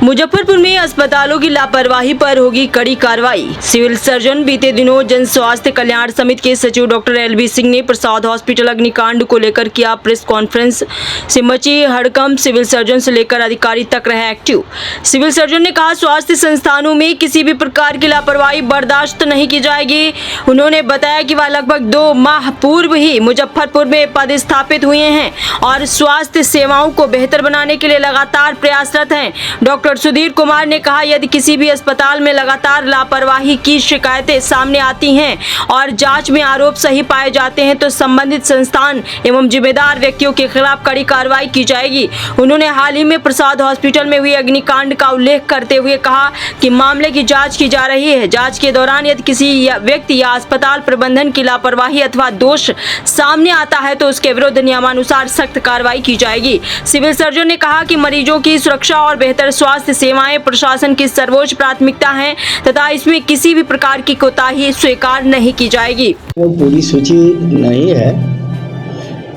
मुजफ्फरपुर में अस्पतालों की लापरवाही पर होगी कड़ी कार्रवाई। सिविल सर्जन बीते दिनों जन स्वास्थ्य कल्याण समिति के सचिव डॉक्टर एलबी सिंह ने प्रसाद हॉस्पिटल अग्निकांड को लेकर किया प्रेस कॉन्फ्रेंस। से मची हड़कंप, सिविल सर्जन से लेकर अधिकारी तक रहे एक्टिव। सिविल सर्जन ने कहा, स्वास्थ्य संस्थानों में किसी भी प्रकार की लापरवाही बर्दाश्त नहीं की जाएगी। उन्होंने बताया कि वह लगभग 2 माह पूर्व ही मुजफ्फरपुर में पदस्थापित हुए हैं और स्वास्थ्य सेवाओं को बेहतर बनाने के लिए लगातार प्रयासरत हैं। डॉक्टर सुधीर कुमार ने कहा, यदि किसी भी अस्पताल में लगातार लापरवाही की शिकायतें सामने आती हैं और जांच में आरोप सही पाए जाते हैं तो संबंधित संस्थान एवं जिम्मेदार व्यक्तियों के खिलाफ कड़ी कार्रवाई की जाएगी। उन्होंने हाल ही में प्रसाद हॉस्पिटल में हुए अग्निकांड का उल्लेख करते हुए कहा कि मामले की जांच की जा रही है। जांच के दौरान यदि किसी व्यक्ति या अस्पताल प्रबंधन की लापरवाही अथवा दोष सामने आता है तो उसके विरुद्ध नियमानुसार सख्त कार्रवाई की जाएगी। सिविल सर्जन ने कहा कि मरीजों की सुरक्षा और बेहतर स्वास्थ्य सेवाएं प्रशासन की सर्वोच्च प्राथमिकता है तथा इसमें किसी भी प्रकार की कोताही स्वीकार नहीं की जाएगी। पूरी सूची नहीं है,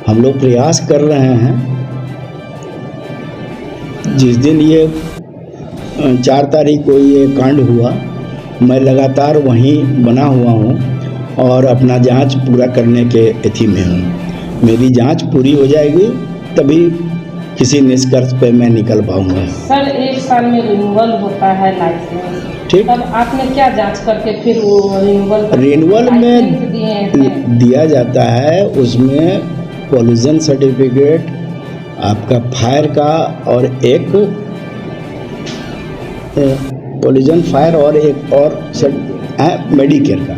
हम लोग प्रयास कर रहे हैं। जिस दिन ये 4 तारीख को ये कांड हुआ, मैं लगातार वहीं बना हुआ हूँ और अपना जांच पूरा करने के एथी में हूँ। मेरी जांच पूरी हो जाएगी तभी किसी निष्कर्ष पे मैं निकल पाऊंगा। सर, 1 साल में रिन्यूअल होता है लाइसेंस, ठीक। तब आपने क्या जांच करके फिर वो रिन्यूअल में दिया जाता है, उसमें पॉल्यूशन सर्टिफिकेट आपका फायर का और एक पॉल्यूशन फायर और एक और मेडिकेयर का,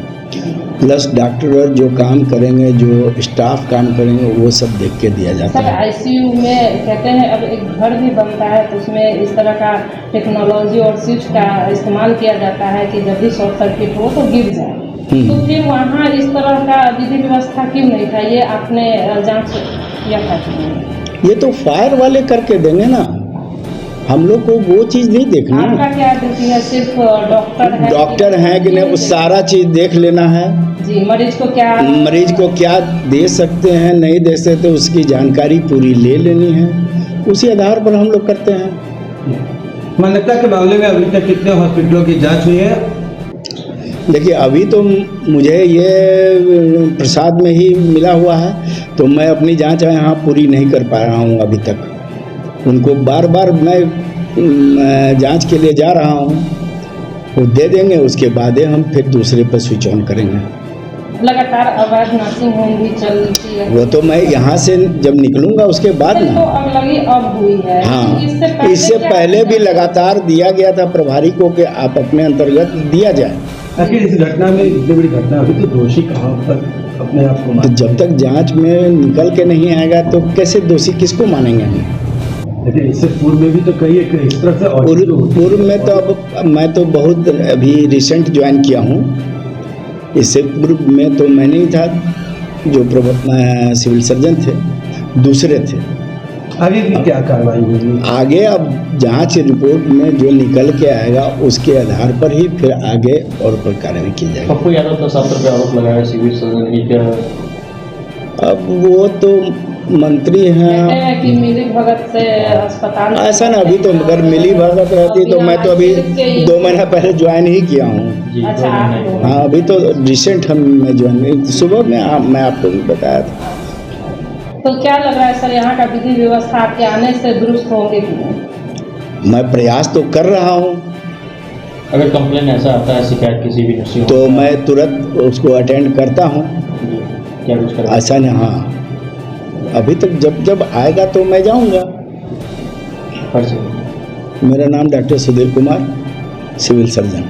प्लस डॉक्टर जो काम करेंगे, जो स्टाफ काम करेंगे, वो सब देख के दिया जाता है। सर, आईसीयू में कहते हैं अब एक घर भी बनता है तो उसमें इस तरह का टेक्नोलॉजी और स्विच का इस्तेमाल किया जाता है कि जब भी शॉर्ट सर्किट हो तो गिर जाए। तो फिर वहाँ इस तरह का विधि व्यवस्था क्यों नहीं था? ये आपने जांच किया था? ये तो फायर वाले करके देंगे ना, हम लोग को वो चीज़ नहीं देखनी। आपका क्या ड्यूटी है? सिर्फ डॉक्टर है कि नहीं, वो सारा चीज़ देख लेना है जी। मरीज को क्या दे सकते हैं, नहीं दे सकते, उसकी जानकारी पूरी ले लेनी है, उसी आधार पर हम लोग करते हैं। मान्यता के मामले में अभी तक कितने हॉस्पिटलों की जांच हुई है? देखिए, अभी तो मुझे ये प्रसाद में ही मिला हुआ है, तो मैं अपनी जांच यहाँ पूरी नहीं कर पा रहा हूँ अभी तक। उनको बार बार मैं जांच के लिए जा रहा हूँ, वो दे देंगे, उसके बाद हम फिर दूसरे पर स्विच ऑन करेंगे। लगातार अवैध नर्सिंग होम भी चलती है, वो तो मैं यहाँ से जब निकलूंगा उसके बाद ना। तो अब हुई है। हाँ, इससे पहले भी लगातार दिया गया था प्रभारी को कि आप अपने अंतर्गत दिया जाए। आखिर इस घटना में, इतनी बड़ी घटना हुई, तो दोषी कहाँ पर अपने आप को? तो जब तक जांच में निकल के नहीं आएगा तो कैसे दोषी किसको मानेंगे हम? लेकिन इससे पूर्व में भी तो कई इस तरह से पूर्व में तो अब मैं तो बहुत अभी रिसेंट ज्वाइन किया हूँ। इससे पूर्व में तो मैं नहीं था, जो सिविल सर्जन थे दूसरे थे। आगे भी क्या कार्रवाई होगी? आगे अब जांच रिपोर्ट में जो निकल के आएगा उसके आधार पर ही फिर आगे और पर कार्रवाई की जाएगी। पप्पू यादव तो 7 रुपये आरोप लगाया सिविल सर्जन की, क्या? अब वो तो मंत्री हैं कि मिली भगत से अस्पताल ऐसा ना। अभी तो अगर मिली भगत रहती तो मैं तो अभी 2 महीना पहले ज्वाइन ही किया हूँ। अच्छा, हाँ, अभी तो रिसेंट मैं ज्वाइन, सुबह में मैं आपको भी बताया था। तो क्या लग रहा है सर, यहाँ का विधि व्यवस्था आपके आने से दुरुस्त होंगे कि नहीं? मैं प्रयास तो कर रहा हूँ। अगर कंप्लेन ऐसा आता है, शिकायत किसी भी नर्सिंग, तो मैं तुरंत उसको अटेंड करता हूँ। क्या कुछ करता? ऐसा नहीं, हाँ, अभी तक जब आएगा तो मैं जाऊँगा। मेरा नाम doctor Sudhir Kumar, civil surgeon.